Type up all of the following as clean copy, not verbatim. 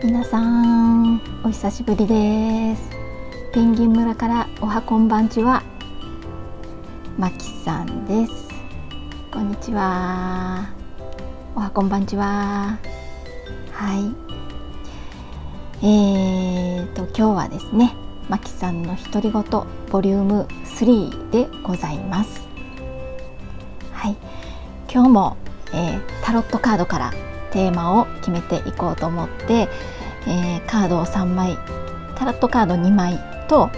皆さんお久しぶりです。ペンギン村からおはこんばんちは、まきさんです。こんにちは。おはこんばんちは。はい。今日はですね、まきさんの独り言ボリューム3でございます。はい。今日も、タロットカードからテーマを決めていこうと思って、カードを3枚、タロットカード2枚と、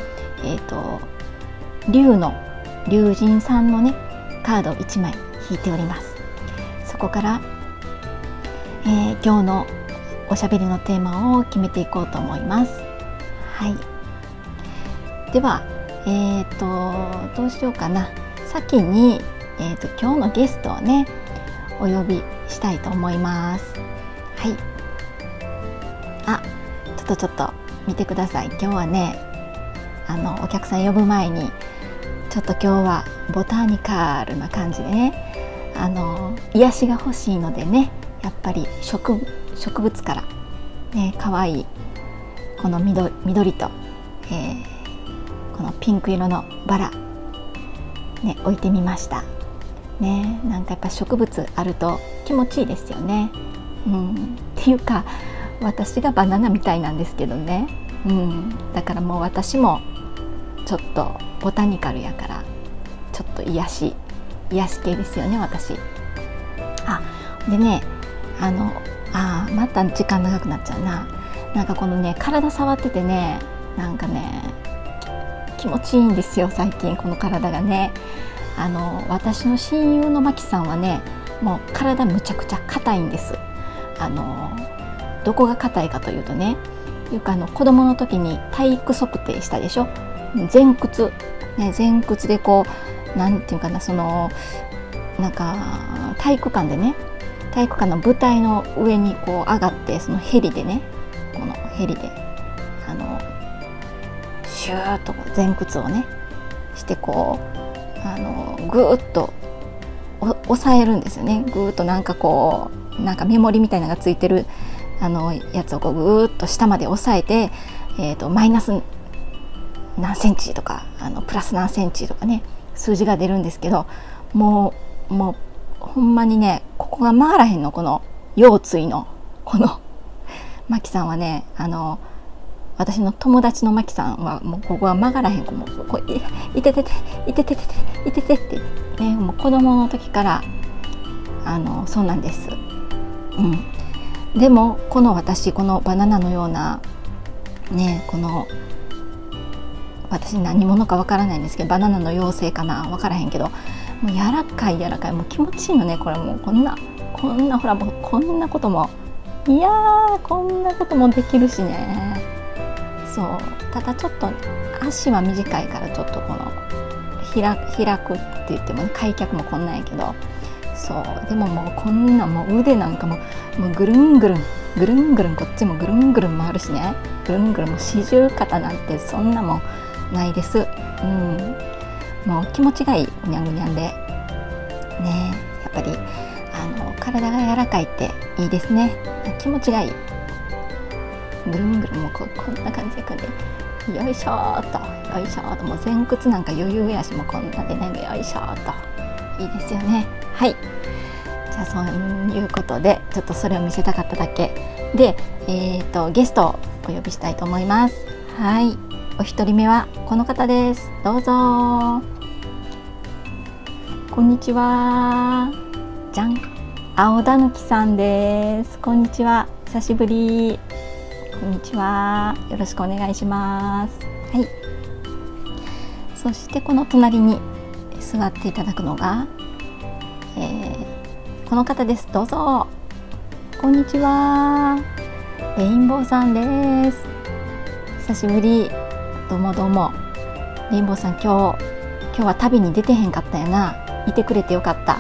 竜神さんのねカードを1枚引いております。そこから、今日のおしゃべりのテーマを決めていこうと思います。はい。では、どうしようかな。先に、今日のゲストをねお呼びしたいと思います。はい。ちょっと見てください。今日はね、お客さん呼ぶ前にちょっと今日はボタニカルな感じでね、癒しが欲しいのでね、やっぱり植物からね、可愛いこの緑と、このピンク色のバラね置いてみましたね。なんかやっぱ植物あると気持ちいいですよね。っていうか私がバナナみたいなんですけどね。だからもう私もちょっとボタニカルやからちょっと癒し系ですよね、私。でね、また時間長くなっちゃうな。なんかこのね、体触っててね、なんかね気持ちいいんですよ、最近この体がね。私の親友のマキさんはね、もう体むちゃくちゃ硬いんです。どこが硬いかというとね、よく子供の時に体育測定したでしょ。前屈でこう、なんていうかな、なんか体育館の舞台の上にこう上がって、そのヘリでシューッとこう前屈をねしてこうぐーっと押さえるんですよね。ぐーっとなんかこう、なんかメモリみたいなのがついてるやつをこうぐーっと下まで押さえて、マイナス何センチとかプラス何センチとかね、数字が出るんですけど、もうほんまにね、ここが曲がらへんの。この腰椎のこのマキさんはね、私の友達のマキさんはもうここが曲がらへん。もうこういてててってね、もう子供の時からそうなんです。でもこのバナナのようなね、この私何者かわからないんですけど、バナナの妖精かな、わからへんけど、もう柔らかい、もう気持ちいいのね。これもうこんなほら、もうこんなこともできるしね。そう、ただちょっと足は短いから、ちょっとこの開くって言っても、ね、開脚もこんなんやけど、そうでももうこんな、もう腕なんかもうぐるんぐるんこっちもぐるんぐるん回るしね、ぐるんぐるん、もう四十肩なんてそんなもんないです。もう気持ちがいい、ぐにゃんぐにゃんでね。やっぱり体が柔らかいっていいですね。気持ちがいい。ぐるんぐるん、もうこんな感じでよいしょーと、もう前屈なんか余裕やし、もうこんなでね、よいしょーといいですよね。はい。じゃあそういうことで、ちょっとそれを見せたかっただけで、ゲストをお呼びしたいと思います。はい。お一人目はこの方です。どうぞ。こんにちは。じゃん。青田貫さんです。こんにちは。久しぶり。こんにちは。よろしくお願いします。はい。そしてこの隣に座っていただくのが、この方です。どうぞ。こんにちは。レインボーさんです。久しぶり。どうも。レインボーさん、今日は旅に出てへんかったやな。いてくれてよかった。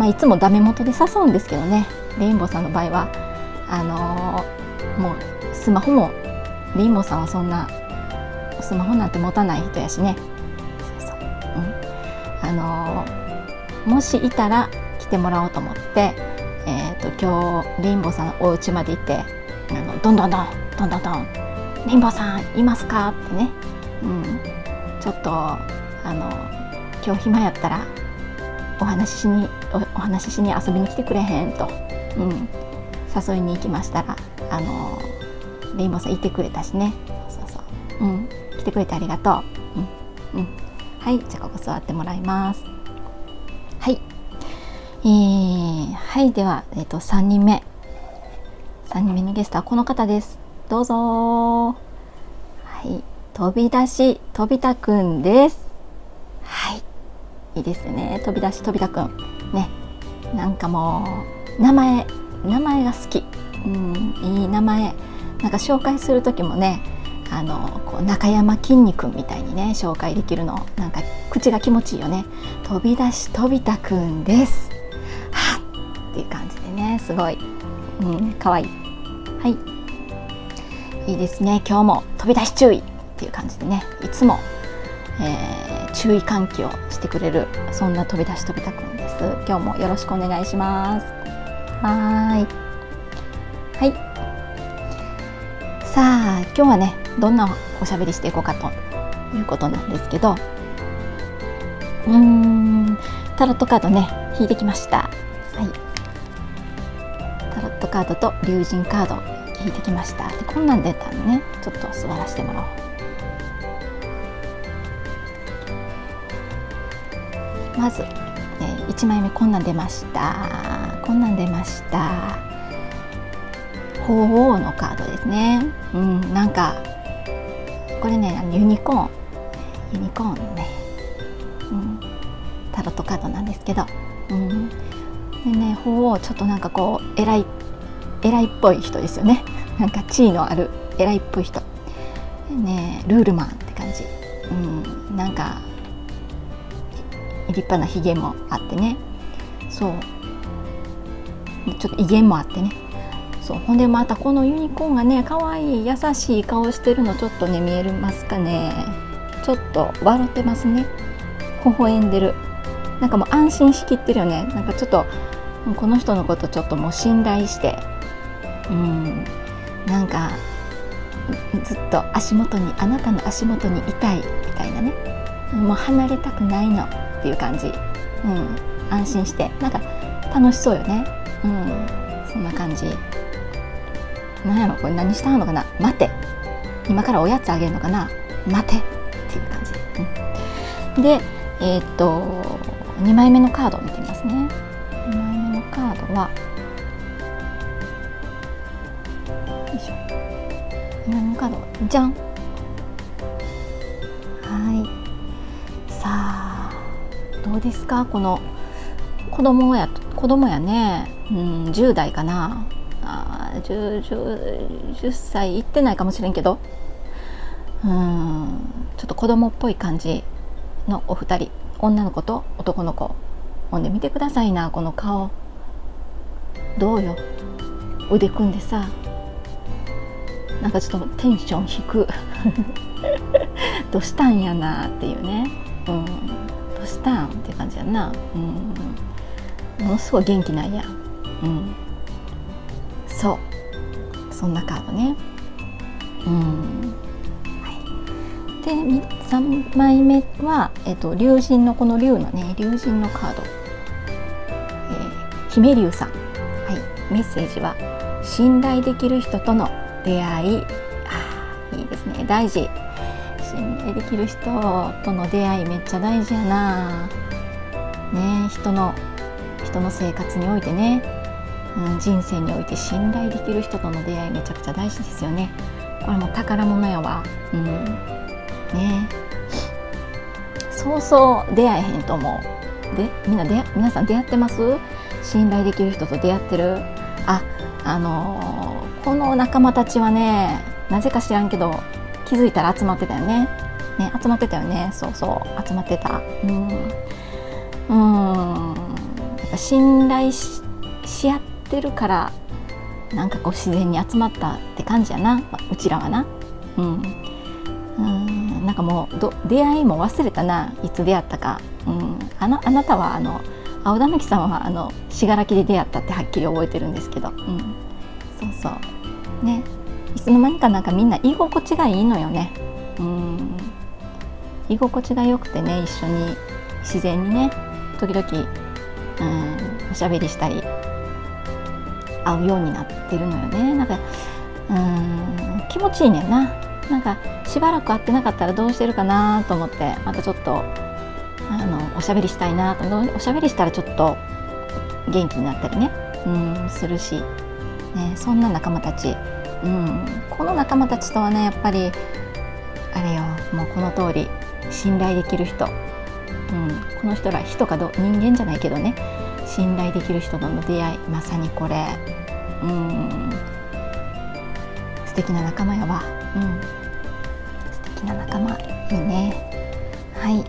いつもダメ元で誘うんですけどね、レインボーさんの場合はもうスマホも、レインボーさんはそんなスマホなんて持たない人やしね。もしいたら来てもらおうと思って、今日レインボーさんのお家まで行ってどんどんレインボーさんいますかってね、ちょっと今日暇やったらお話ししに遊びに来てくれへんと、誘いに行きましたらレインボーさんいてくれたしね。来てくれてありがとう。はい、じゃあここ座ってもらいます。はい、はい、では、3人目のゲストはこの方です。どうぞ。はい、飛び出し飛びたくんです。はい、いいですね。飛び出し飛びたくんね、なんかもう名前が好き。いい名前。なんか紹介する時もね、こう中山きんに君みたいにね紹介できるの、なんか口が気持ちいいよね。飛び出し飛びたくんです。はっっていう感じでね、すごい、かわいい。はい、いいですね。今日も飛び出し注意っていう感じでね、いつも、注意喚起をしてくれる、そんな飛び出し飛びたくんです。今日もよろしくお願いします。はい、さあ今日はねどんなおしゃべりしていこうかということなんですけど、タロットカードね引いてきました。はい、タロットカードと龍神カード引いてきました。でこんなん出たのね、ちょっと座らせてもらおう。まず、1枚目こんなん出ました。鳳凰のカードですね。なんかこれねユニコーンね、タロットカードなんですけど、でね鳳凰ちょっとなんかこう偉いっぽい人ですよね。なんか地位のある偉いっぽい人ね、ルールマンって感じ。なんか立派なひげもあってね、そうちょっと威厳もあってね、そうほんでまたこのユニコーンがね可愛い優しい顔してるのちょっとね見えますかね。ちょっと笑ってますね。微笑んでる。なんかもう安心しきってるよね。なんかちょっとこの人のことちょっともう信頼して、なんかずっとあなたの足元にいたいみたいなね、もう離れたくないのっていう感じ。安心してなんか楽しそうよね。そんな感じ。なんやろこれ何したのかな。待て、今からおやつあげるのかな。待てっていう感じ。で2枚目のカードを見てみますね。2枚目のカードはよいしょ。2枚目のカードじゃん。はい、さあどうですか、この子供やね、10代かな。10歳いってないかもしれんけど、ちょっと子供っぽい感じのお二人、女の子と男の子。ほんで見てくださいな、この顔。どうよ、腕組んでさ、なんかちょっとテンション低くどうしたんやなっていうね、どうしたんって感じやな。ものすごい元気なんや。そんなカードね。で3枚目は、龍神のこの龍のカード、姫龍さん。メッセージは信頼できる人との出会い。いいですね、大事。信頼できる人との出会いめっちゃ大事やな。ね、人の生活においてね、人生において信頼できる人との出会いめちゃくちゃ大事ですよね。これも宝物やわ。ね、そうそう出会えへんと思う。で皆さん出会ってます？信頼できる人と出会ってる？この仲間たちはね、なぜか知らんけど気づいたら集まってたよね。集まってたよね。そう集まってた。やっぱ信頼し合ってるからなんかこう自然に集まったって感じやな、うちらはな。なんかもう出会いも忘れたな、いつ出会ったか。あなたは青田貫さんは信楽で出会ったってはっきり覚えてるんですけど、ね、いつの間にかなんかみんな居心地がいいのよね。居心地が良くてね、一緒に自然にね時々おしゃべりしたり会うようになってるのよね。なんか気持ちいいねんな。なんかしばらく会ってなかったらどうしてるかなと思って、またちょっとおしゃべりしたいなと。おしゃべりしたらちょっと元気になったりねするし、ね、そんな仲間たち、この仲間たちとはねやっぱりあれよ、もうこの通り信頼できる人、この人ら人か人間じゃないけどね、信頼できる人との出会い、まさにこれ素敵な仲間やわ。素敵な仲間いいね。はい、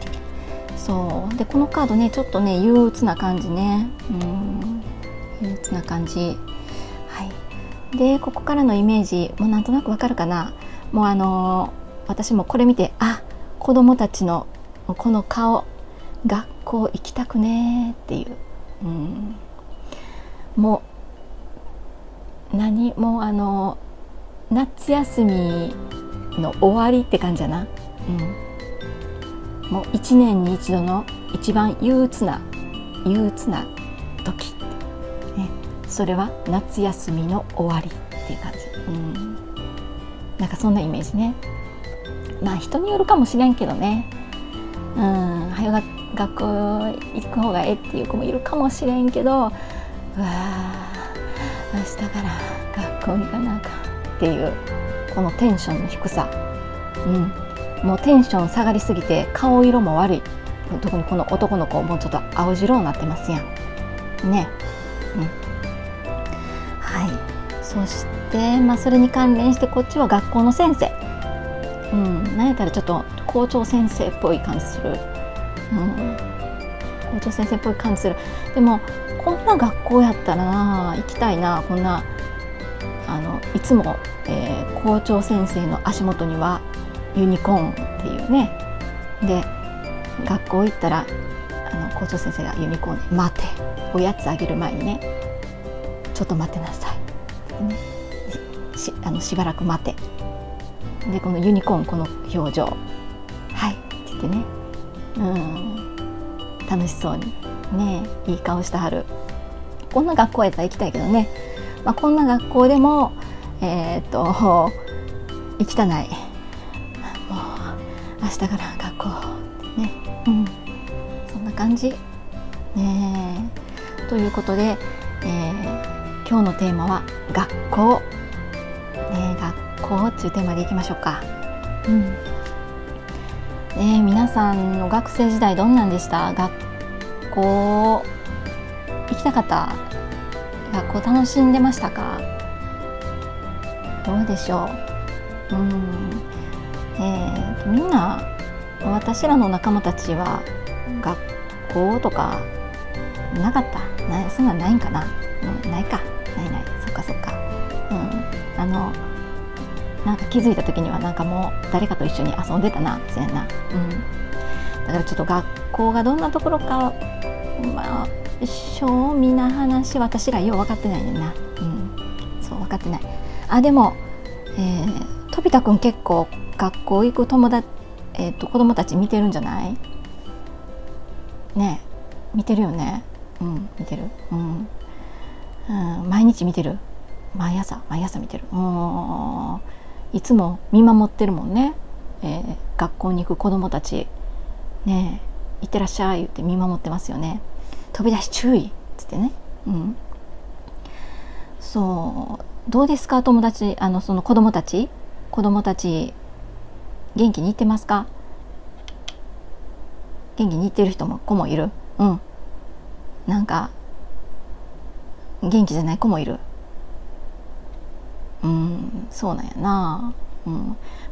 そうでこのカードねちょっとね憂鬱な感じね。憂鬱な感じ。はい。でここからのイメージもうなんとなくわかるかな。もう私もこれ見て、子供たちのこの顔、学校行きたくねっていう、もう夏休みの終わりって感じやな。もう1年に一度の一番憂鬱な時、それは夏休みの終わりっていう感じ。なんかそんなイメージね。まあ人によるかもしれんけどね。早が学校行く方がええっていう子もいるかもしれんけど、明日から学校行かなあかんっていうこのテンションの低さ、もうテンション下がりすぎて顔色も悪い。特にこの男の子もうちょっと青白になってますやんね。はい。そして、それに関連してこっちは学校の先生、なんやったらちょっと校長先生っぽい感じする。校長先生っぽい感じする。でもこんな学校やったらな行きたいな。こんないつも、校長先生の足元にはユニコーンっていうね。で学校行ったら校長先生がユニコーンで待て、おやつあげる前にね、ちょっと待ってなさいってね、しばらく待て、でこのユニコーンこの表情、はいって言ってね、楽しそうにねいい顔してはる。こんな学校やったら行きたいけどね。こんな学校でも行きたない。もう明日から学校ってね、そんな感じね。ということで、今日のテーマは学校、学校っていうテーマでいきましょうか。皆さんの学生時代どんなんでした？学校行きたかった？学校楽しんでましたか？どうでしょう。みんな私らの仲間たちは学校とかなかった？そんなんないんかな？ないか。ない。そっか。なんか気づいた時にはなんかもう誰かと一緒に遊んでたなみたいな。だからちょっと学校がどんなところか正味な話私らよう分かってないねんな。そう分かってない。でも、飛田くん結構学校行く子供たち見てるんじゃない？ねえ見てるよね。見てる。毎日見てる。毎朝見てる。いつも見守ってるもんね。学校に行く子供たちねえ、いってらっしゃい言って見守ってますよね。飛び出し注意っつってね。そうどうですか友達、その子供たち元気に行ってますか？元気に行ってる子もいる。なんか元気じゃない子もいる。そうなんやな。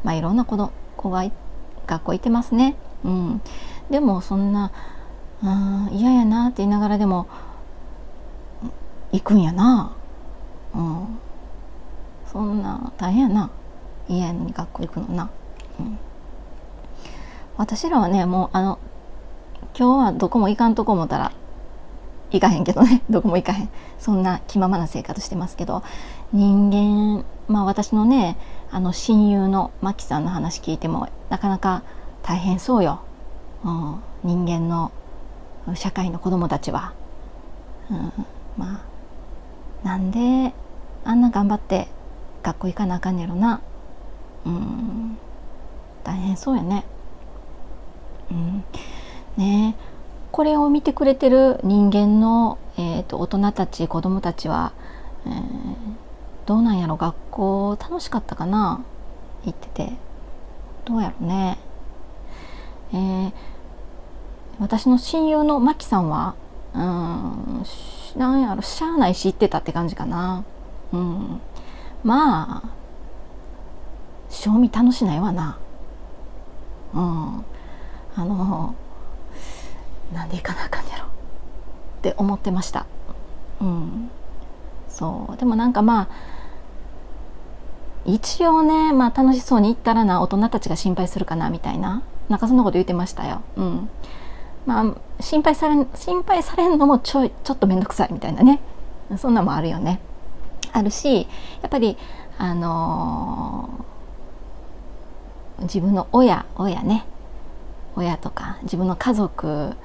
いろんな子が学校行ってますね。でもそんな嫌やなって言いながらでも行くんやな。そんな大変やな。嫌やのに学校行くのな。私らはねもう今日はどこも行かんとこ思ったら行かへんけどね。どこも行かへん。そんな気ままな生活してますけど、人間私のね親友のマキさんの話聞いてもなかなか大変そうよ、人間の社会の子供たちは、なんであんな頑張って学校行かなあかんやろな、大変そうやね。ねえ、これを見てくれてる人間の、大人たち子供たちは、どうなんやろ、学校楽しかったかな、行ってて。どうやろね。私の親友のマキさんはなんやろ、しゃあないし行ってたって感じかな。賞味楽しないわな。なんで行かなあかんやろって思ってました。そうでもなんか一応ね、楽しそうに行ったらな、大人たちが心配するかなみたいな、なんかそんなこと言ってましたよ。心配されんのもちょっと面倒くさいみたいなね、そんなもあるよね。あるし、やっぱり自分の親とか自分の家族、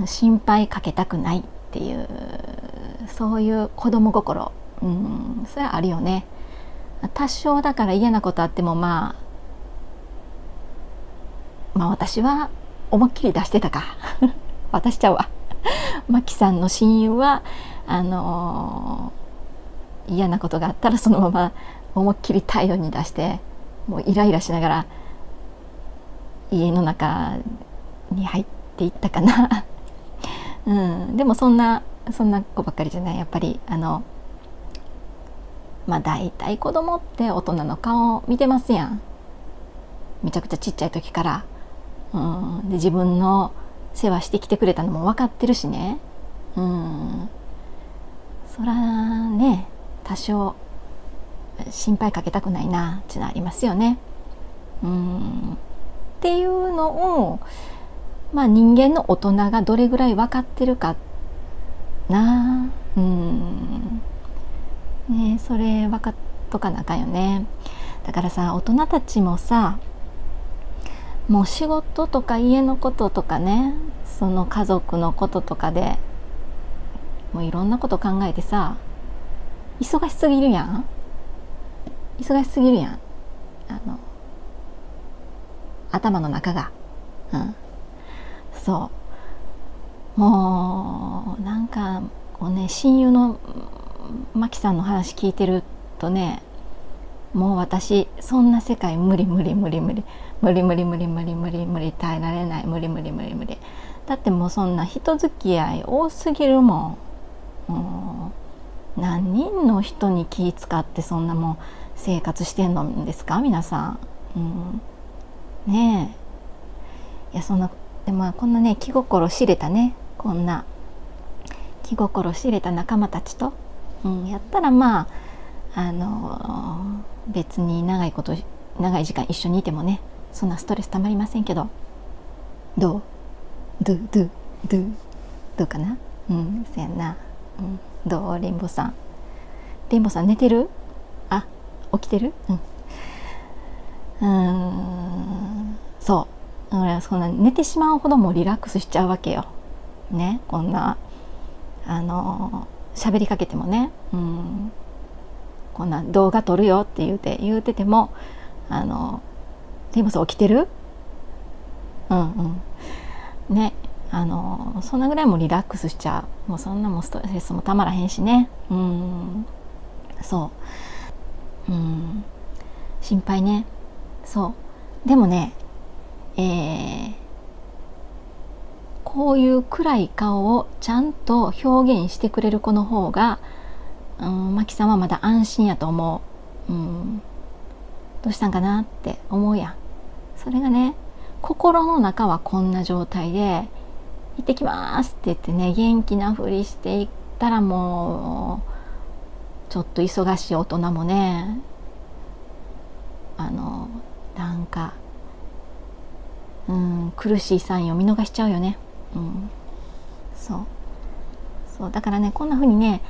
心配かけたくないっていう、そういう子供心、それはあるよね。多少だから嫌なことあっても私は思いっきり出してたか私ちゃうわマキさんの親友は嫌なことがあったらそのまま思いっきり態度に出して、もうイライラしながら家の中に入っていったかなでもそんな子ばっかりじゃない。やっぱり大体子供って大人の顔を見てますやん、めちゃくちゃちっちゃい時から。で自分の世話してきてくれたのも分かってるしね。そらね、多少心配かけたくないなっていうのはありますよね。っていうのを人間の大人がどれぐらい分かってるかな。ね、それ分かっとかなあかんよね。だからさ、大人たちもさ、もう仕事とか家のこととかね、その家族のこととかでもういろんなこと考えてさ、忙しすぎるやん。頭の中が、そうもうなんかこうね、親友のマキさんの話聞いてるとね、もう私そんな世界無理耐えられない、無理だってもうそんな人付き合い多すぎるもん。何人の人に気使ってそんなもん生活してんのですか皆さん。ねえ、いや、そんなでこんなね、気心知れた仲間たちと、やったら別に長い時間一緒にいてもね、そんなストレスたまりませんけど、どうかな。せやな。どう、レインボーさん寝てる？あ、起きてる？そう、そんな寝てしまうほどもリラックスしちゃうわけよね。こんな喋りかけてもね、こんな動画撮るよって言うてても、レインボーさん起きてる？ね、そんなぐらいもリラックスしちゃう。もうそんなもストレスもたまらへんしね。心配ね。そうでもね、こういう暗い顔をちゃんと表現してくれる子の方が、マキさんはまだ安心やと思う。どうしたんかなって思うやん。それがね、心の中はこんな状態で行ってきますって言ってね、元気なふりしていったら、もうちょっと忙しい大人もね、なんか苦しいサインを見逃しちゃうよね。そうだからね、こんな風にね、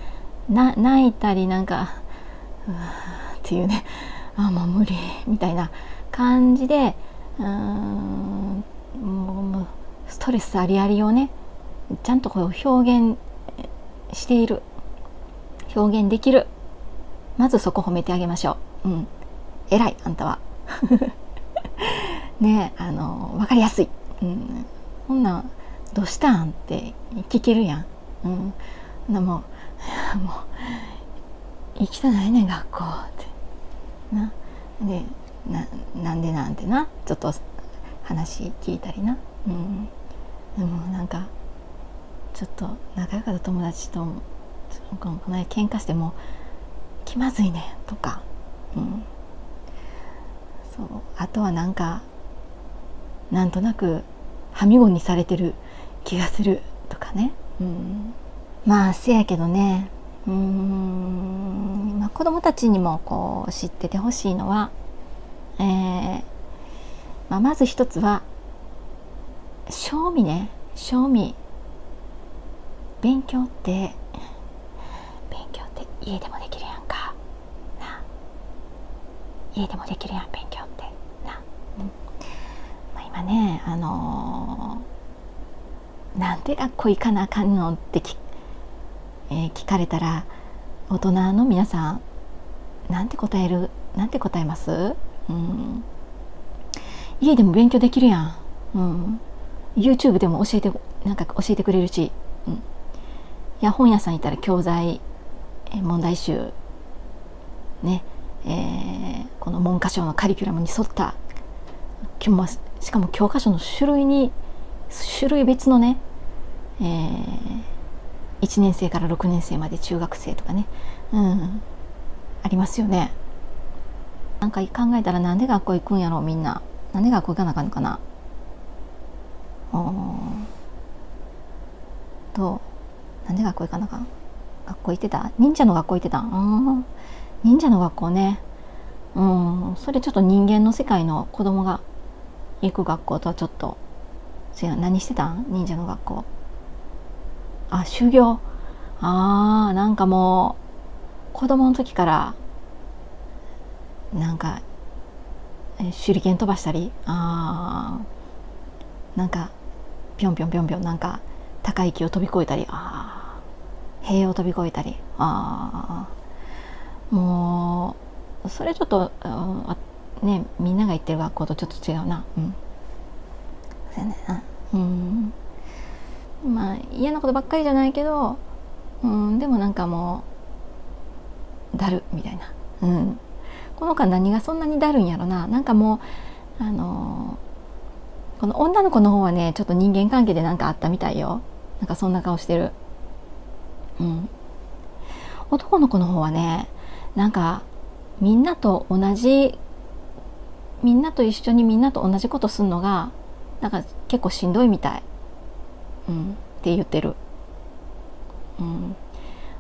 泣いたりなんかうわーっていうね、もう無理みたいな感じで、もうストレスありありをねちゃんとこう表現している、表現できる、まずそこ褒めてあげましょう。偉いあんたはね、分かりやすい、こんなんどうしたんって聞けるやん。もう行きたないねん学校ってな。でなんでなんてな、ちょっと話聞いたりな。でもなんかちょっと仲良かった友達とこの間喧嘩しても気まずいねんとか、そう、あとはなんかなんとなくはみごにされてる気がするとかね。まあせやけどね、子供たちにもこう知っててほしいのは、まず一つは賞味ね、賞味。勉強って家でもできるやんかな。家でもできるやん勉強ってな。今ねなんで学校行かなあかんのって聞かれたら、大人の皆さんなんて答えます？家でも勉強できるやん。YouTube でも教えてくれるし、いや本屋さん行ったら教材、問題集ね、この文科省のカリキュラムに沿ったしかも教科書の種類別のね、1年生から6年生まで中学生とかね、ありますよね。なんか考えたら、なんで学校行くんやろみんな。なんで学校行かなあかんのかな。なんで学校行かなあかん。学校行ってた？忍者の学校行ってた？忍者の学校ね。それちょっと人間の世界の子供が行く学校とはちょっと違う。何してたん？忍者の学校。修行。なんかもう子供の時からなんか手裏剣飛ばしたり、なんかぴょんぴょんぴょんぴょん、なんか高い木を飛び越えたり、塀を飛び越えたり、もうそれちょっと、ね、みんなが行ってる学校とちょっと違うな。そうやねんな。まあ嫌なことばっかりじゃないけど、でもなんかもうだるみたいな。この子は何がそんなにだるんやろな。なんかもうこの女の子の方はね、ちょっと人間関係でなんかあったみたいよ。なんかそんな顔してる。男の子の方はね、なんかみんなと一緒にみんなと同じことするのがなんか結構しんどいみたい、って言ってる。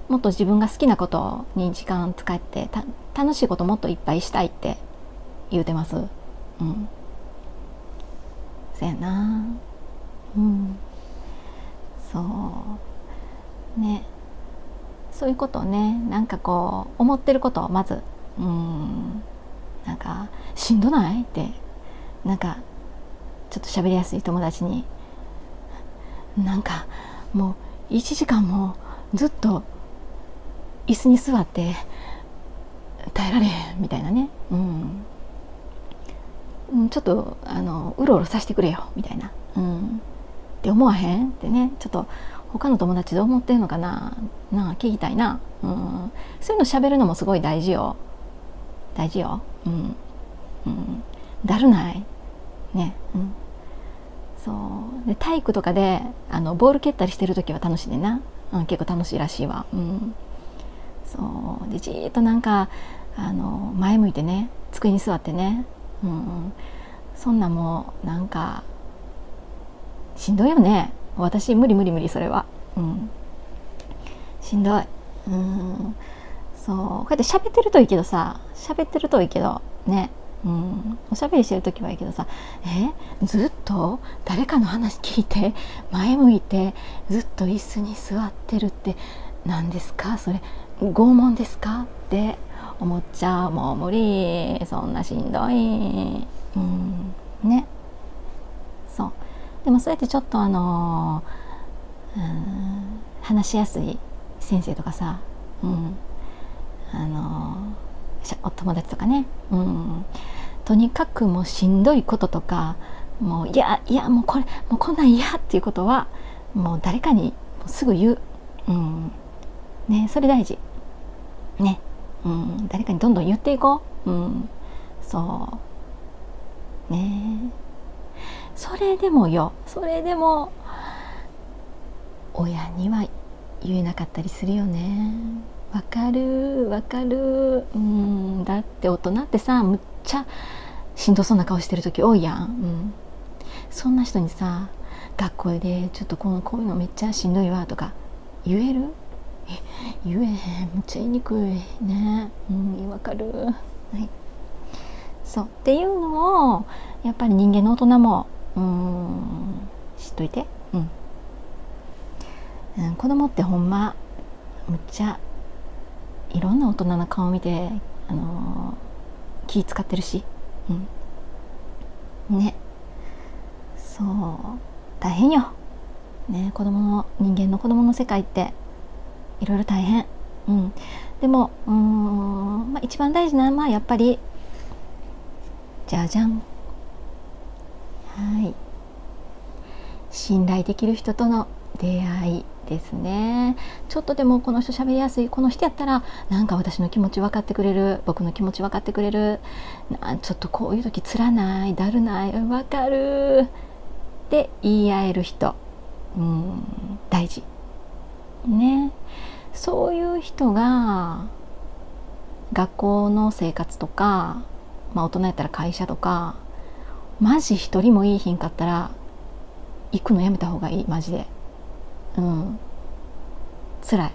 もっと自分が好きなことに時間使って楽しいこともっといっぱいしたいって言うてます。そやな。そうね、そういうことをね、なんかこう思ってることをまずなんかしんどないってなんかちょっと喋りやすい友達に、なんかもう1時間もずっと椅子に座って耐えられへんみたいなね、ちょっとうろうろさせてくれよみたいな、って思わへんってね、ちょっと他の友達どう思ってんのかな聞きたいな。そういうの喋るのもすごい大事よ。だるないね。そうで体育とかでボール蹴ったりしてる時は楽しいねんな。結構楽しいらしいわ。そうでじーっとなんか前向いてね、机に座ってね、そんなもうなんかしんどいよね。私無理それは。しんどい。そうこうやって喋ってるといいけどね、おしゃべりしてる時はいいけどさ、ずっと誰かの話聞いて前向いてずっと椅子に座ってるって何ですかそれ、拷問ですかって思っちゃう。もう無理、そんなしんどい、ね。そうでもそうやってちょっと話しやすい先生とかさ、お友達とかね、とにかくもうしんどいこととか、もういやもうこんなん嫌っていうことはもう誰かにすぐ言う、ね、それ大事ね、誰かにどんどん言っていこう、そうね。それでも親には言えなかったりするよね。わかる、だって大人ってさ、むっちゃしんどそうな顔してる時多いやん、そんな人にさ、学校でちょっとこういうのめっちゃしんどいわとか言える？言えへん、めっちゃ言いにくいね。わかる、はい、そうっていうのをやっぱり人間の大人も知っといて、子供ってほんまむっちゃいろんな大人の顔見て、気使ってるし、ね、そう大変よね。人間の子供の世界っていろいろ大変、でも一番大事なのはやっぱりじゃじゃん、はい、信頼できる人との出会いですね。ちょっとでもこの人喋りやすい、この人やったらなんか私の気持ち分かってくれる、僕の気持ち分かってくれる、ちょっとこういう時つらない、だるない、分かるって言い合える人、大事ね。そういう人が学校の生活とか、大人やったら会社とか、マジ一人もいいひんかったら行くのやめた方がいい、マジで。辛い。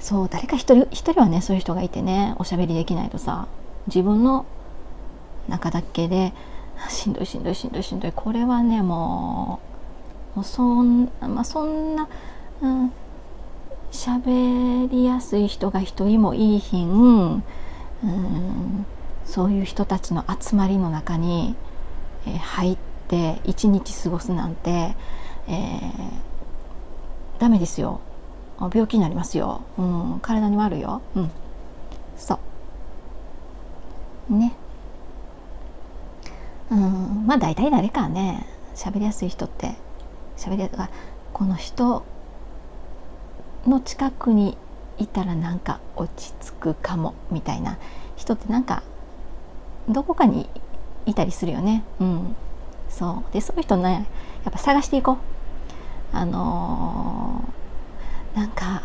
そう誰か一人はね、そういう人がいてね、おしゃべりできないとさ、自分の中だけでしんどい、これはね、もうそんな喋りやすい人が一人もいいひん、そういう人たちの集まりの中に、入って一日過ごすなんて、ダメですよ。病気になりますよ、体に悪いよ、そうね。大体誰かね、喋りやすい人ってこの人の近くにいたらなんか落ち着くかもみたいな人ってなんかどこかにいたりするよね。そうで、そういう人ね、やっぱ探していこう。なんか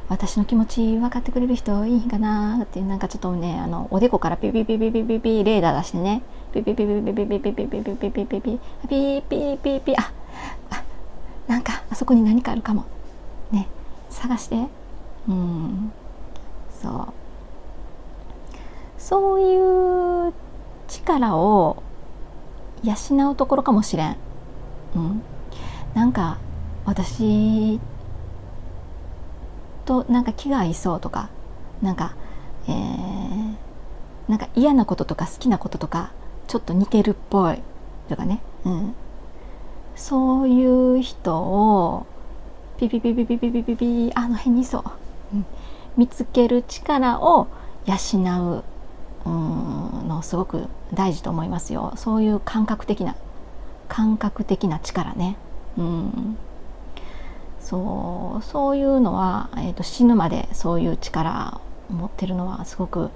私の気持ち分かってくれる人いいかなって、なんかちょっとね、おでこからピピピピピピピレーダー出してね、ピピピピピピピピピピピピピピピピピピピ、なんかあそこに何かあるかもね、探して。そういう力を養うところかもしれん。なんか私となんか気が合いそうとか、なんか嫌なこととか好きなこととかちょっと似てるっぽいとかね、そういう人をピピピピピピピピピ、あの辺にいそう、見つける力を養うのすごく大事と思いますよ。そういう感覚的な力ね。そういうのは、死ぬまでそういう力を持ってるのはすごく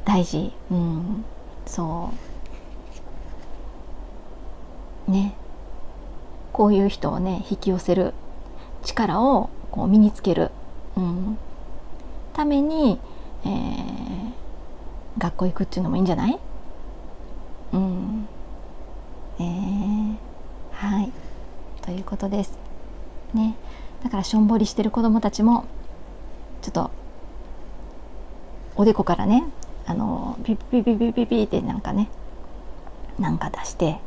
大事。そうね、こういう人をね、引き寄せる力をこう身につける、ために、学校行くっていうのもいいんじゃない？はいということですね。だからしょんぼりしてる子どもたちもちょっとおでこからね、ピピピピピピってなんか出して、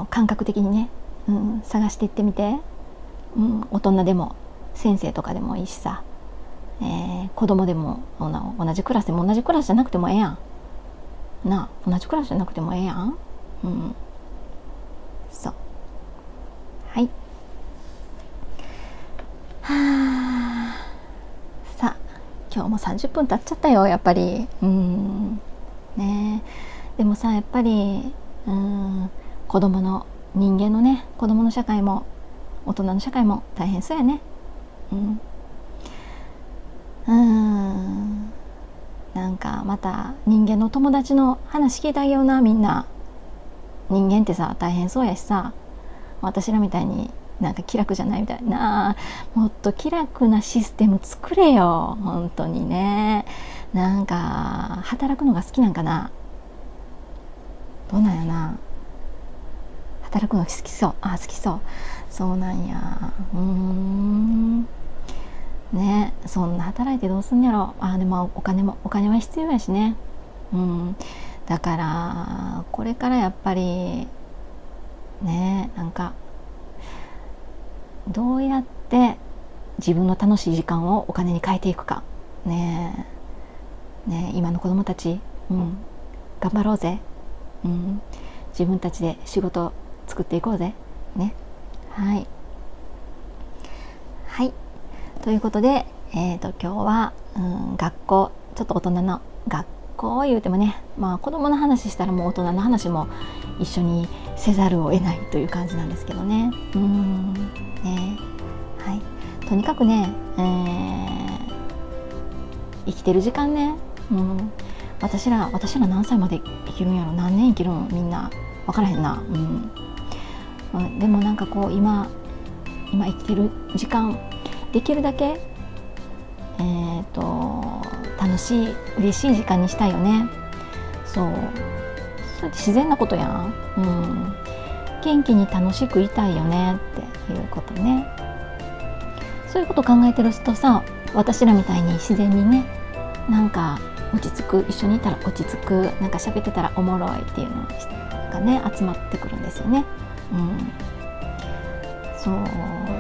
感覚的にね、探していってみて、大人でも先生とかでもいいしさ、子供でも同じクラスでも同じクラスじゃなくてもええやんなあ、同じクラスじゃなくてもええやん。そうはい。さあ今日も30分経っちゃったよやっぱり。ねでもさやっぱり子供の人間のね子供の社会も大人の社会も大変そうやね。なんかまた人間の友達の話聞いてあげような。みんな人間ってさ大変そうやしさ、私らみたいになんか気楽じゃないみたいな、もっと気楽なシステム作れよ本当にね。なんか働くのが好きなんかな、どうなんやな。働くの好きそう。好きそう。そうなんや。ね、そんな働いてどうすんやろ。でもお金は必要やしね。だからこれからやっぱりね、なんかどうやって自分の楽しい時間をお金に変えていくかね。今の子供たち、頑張ろうぜ。自分たちで仕事作っていこうぜね。はいということで、今日は、学校、ちょっと大人の学校言うてもね、子供の話したらもう大人の話も一緒にせざるを得ないという感じなんですけどね。とにかくね、生きてる時間ね、私ら何歳まで生きるんやろ、何年生きるんみんな分からへんな。でもなんかこう今生きてる時間できるだけ楽しい嬉しい時間にしたいよね。そうって自然なことやん。元気に楽しくいたいよねっていうことね。そういうこと考えてる人さ、私らみたいに自然にね、なんか落ち着く、一緒にいたら落ち着く、なんか喋ってたらおもろいっていうのがね集まってくるんですよね。そう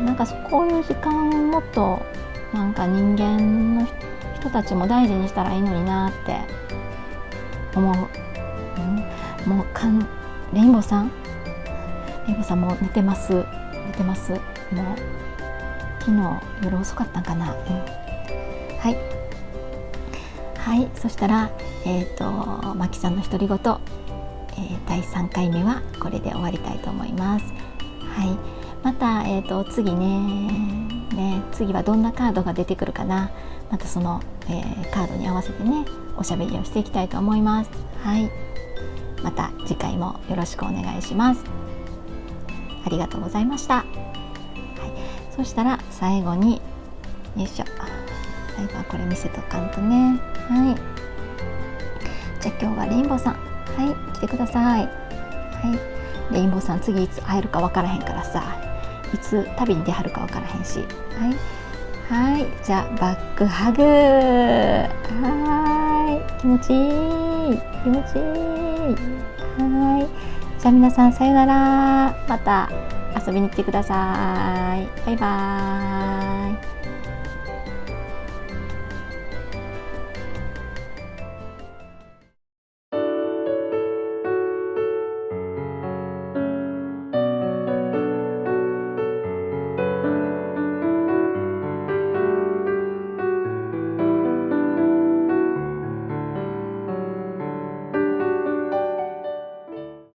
なんかこういう時間をもっとなんか人間の人たちも大事にしたらいいのになって思う。もうレインボーさんもう寝てます。もう昨日夜遅かったんかな。そしたらマキさんの独り言、第3回目はこれで終わりたいと思います。また、次次はどんなカードが出てくるかな。またその、カードに合わせてねおしゃべりをしていきたいと思います。また次回もよろしくお願いします。ありがとうございました。そしたら最後に最後はこれ見せとかんとね。じゃあ今日はレインボーさん来てください。レインボーさん次いつ会えるか分からへんからさ、いつ旅に出はるか分からへんし。じゃあバックハグ。気持ちいい。じゃあ皆さんさよなら。また遊びに来てください。バイバーイ。